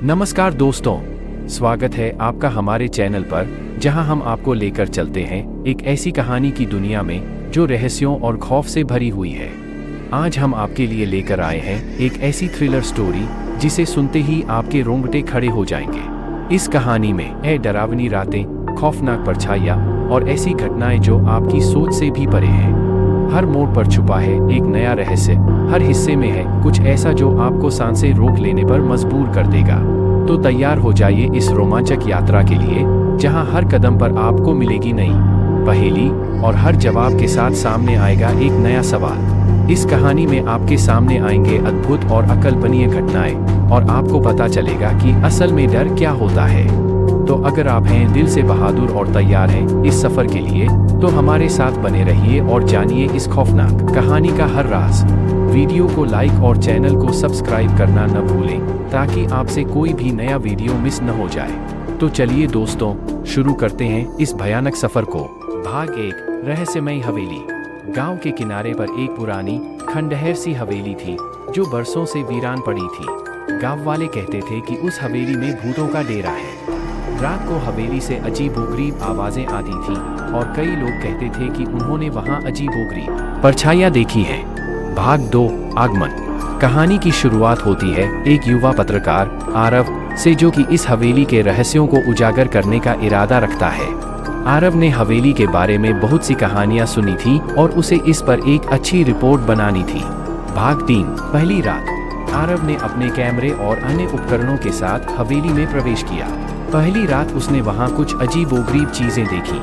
नमस्कार दोस्तों, स्वागत है आपका हमारे चैनल पर, जहां हम आपको लेकर चलते हैं एक ऐसी कहानी की दुनिया में जो रहस्यों और खौफ से भरी हुई है। आज हम आपके लिए लेकर आए हैं एक ऐसी थ्रिलर स्टोरी जिसे सुनते ही आपके रोंगटे खड़े हो जाएंगे। इस कहानी में डरावनी रातें, खौफनाक परछाइयां और ऐसी घटनाएं जो आपकी सोच से भी परे हैं। हर मोड़ पर छुपा है एक नया रहस्य, हर हिस्से में है कुछ ऐसा जो आपको सांसें रोक लेने पर मजबूर कर देगा। तो तैयार हो जाइए इस रोमांचक यात्रा के लिए, जहां हर कदम पर आपको मिलेगी नई पहेली और हर जवाब के साथ सामने आएगा एक नया सवाल। इस कहानी में आपके सामने आएंगे अद्भुत और अकल्पनीय घटनाएं और आपको पता चलेगा कि असल में डर क्या होता है। तो अगर आप हैं दिल से बहादुर और तैयार हैं इस सफर के लिए, तो हमारे साथ बने रहिए और जानिए इस खौफनाक कहानी का हर राज। वीडियो को लाइक और चैनल को सब्सक्राइब करना न भूलें, ताकि आपसे कोई भी नया वीडियो मिस न हो जाए। तो चलिए दोस्तों, शुरू करते हैं इस भयानक सफर को। भाग 1, रहस्यमयी हवेली। गांव के किनारे पर एक पुरानी खंडहर सी हवेली थी जो बरसों से वीरान पड़ी थी। गांव वाले कहते थे कि उस हवेली में भूतों का डेरा है। रात को हवेली से अजीबोगरीब आवाजें आती थी और कई लोग कहते थे कि उन्होंने वहां अजीबोगरीब परछाइयां देखी हैं। भाग 2, आगमन। कहानी की शुरुआत होती है एक युवा पत्रकार आरव से, जो कि इस हवेली के रहस्यों को उजागर करने का इरादा रखता है। आरव ने हवेली के बारे में बहुत सी कहानियां सुनी थी और उसे इस पर एक अच्छी रिपोर्ट बनानी थी। भाग 3, पहली रात। आरव ने अपने कैमरे और अन्य उपकरणों के साथ हवेली में प्रवेश किया। पहली रात उसने वहां कुछ अजीबोगरीब चीजें देखी।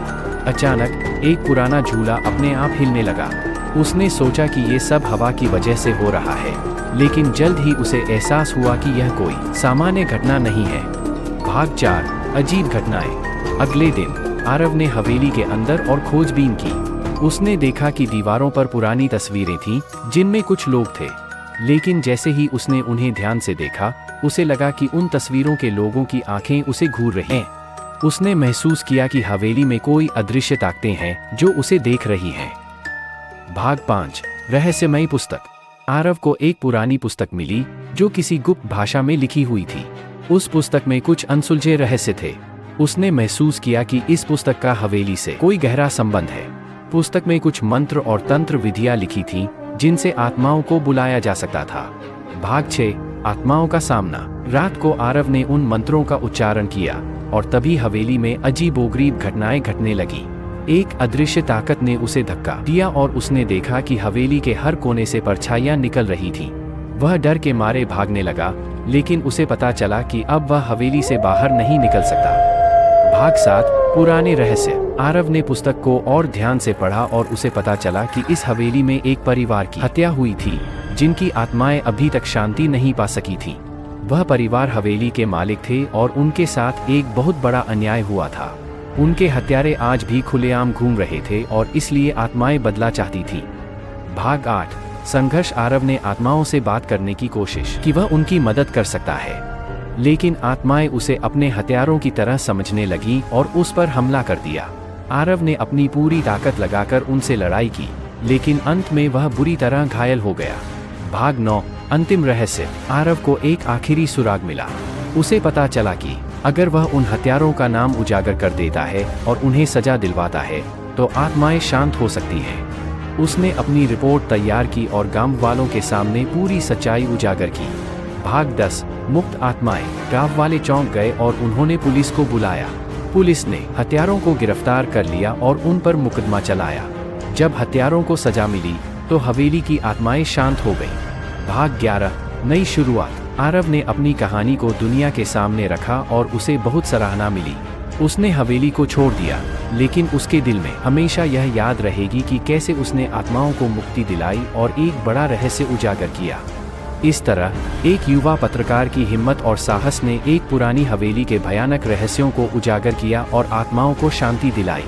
अचानक एक पुराना झूला अपने आप हिलने लगा। उसने सोचा कि ये सब हवा की वजह से हो रहा है, लेकिन जल्द ही उसे एहसास हुआ कि यह कोई सामान्य घटना नहीं है। भाग 4, अजीब घटनाएं। अगले दिन आरव ने हवेली के अंदर और खोजबीन की। उसने देखा कि दीवारों पर पुरानी तस्वीरें थीं जिनमें कुछ लोग थे, लेकिन जैसे ही उसने उन्हें ध्यान से देखा, उसे लगा कि उन तस्वीरों के लोगों की आंखें उसे घूर रही हैं। उसने महसूस किया कि हवेली में कोई अदृश्य ताकतें हैं जो उसे देख रही हैं। भाग 5, रहस्यमयी पुस्तक। आरव को एक पुरानी पुस्तक मिली जो किसी गुप्त भाषा में लिखी हुई थी। उस पुस्तक में कुछ अनसुलझे रहस्य थे। उसने महसूस किया कि इस पुस्तक का हवेली से कोई गहरा संबंध है। पुस्तक में कुछ मंत्र और तंत्र विधियां लिखी थीं जिनसे आत्माओं को बुलाया जा सकता था। भाग 6, आत्माओं का सामना। रात को आरव ने उन मंत्रों का उच्चारण किया और तभी हवेली में अजीबोगरीब घटनाएं घटने लगी। एक अदृश्य ताकत ने उसे धक्का दिया और उसने देखा कि हवेली के हर कोने से परछाइयां निकल रही थीं। वह डर के मारे भागने लगा, लेकिन उसे पता चला कि अब वह हवेली से बाहर नहीं निकल सकता। भाग 7, पुराने रहस्य। आरव ने पुस्तक को और ध्यान से पढ़ा और उसे पता चला कि इस हवेली में एक परिवार की हत्या हुई थी, जिनकी आत्माएं अभी तक शांति नहीं पा सकी थीं। वह परिवार हवेली के मालिक थे और उनके साथ एक बहुत बड़ा अन्याय हुआ था। उनके हत्यारे आज भी खुलेआम घूम रहे थे और इसलिए आत्माएं बदला चाहती थीं। भाग 8, संघर्ष। आरव ने आत्माओं से बात करने की कोशिश की, वह उनकी मदद कर सकता है, लेकिन आत्माएं उसे अपने हथियारों की तरह समझने लगीं और उस पर हमला कर दिया। आरव ने अपनी पूरी ताकत लगाकर उनसे लड़ाई की, लेकिन अंत में वह बुरी तरह घायल हो गया। भाग 9, अंतिम रहस्य। आरव को एक आखिरी सुराग मिला। उसे पता चला कि अगर वह उन हत्यारों का नाम उजागर कर देता है और उन्हें सजा दिलवाता है, तो आत्माएं शांत हो सकती हैं। उसने अपनी रिपोर्ट तैयार की और गांव वालों के सामने पूरी सच्चाई उजागर की। भाग 10, मुक्त आत्माएं। गांव वाले चौंक गए और उन्होंने पुलिस को बुलाया। पुलिस ने हत्यारों को गिरफ्तार कर लिया और उन पर मुकदमा चलाया। जब हत्यारों को सजा मिली तो हवेली की आत्माएं शांत हो गईं। भाग 11, नई शुरुआत। आरव ने अपनी कहानी को दुनिया के सामने रखा और उसे बहुत सराहना मिली। उसने हवेली को छोड़ दिया, लेकिन उसके दिल में हमेशा यह याद रहेगी कि कैसे उसने आत्माओं को मुक्ति दिलाई और एक बड़ा रहस्य उजागर किया। इस तरह एक युवा पत्रकार की हिम्मत और साहस ने एक पुरानी हवेली के भयानक रहस्यों को उजागर किया और आत्माओं को शांति दिलाई।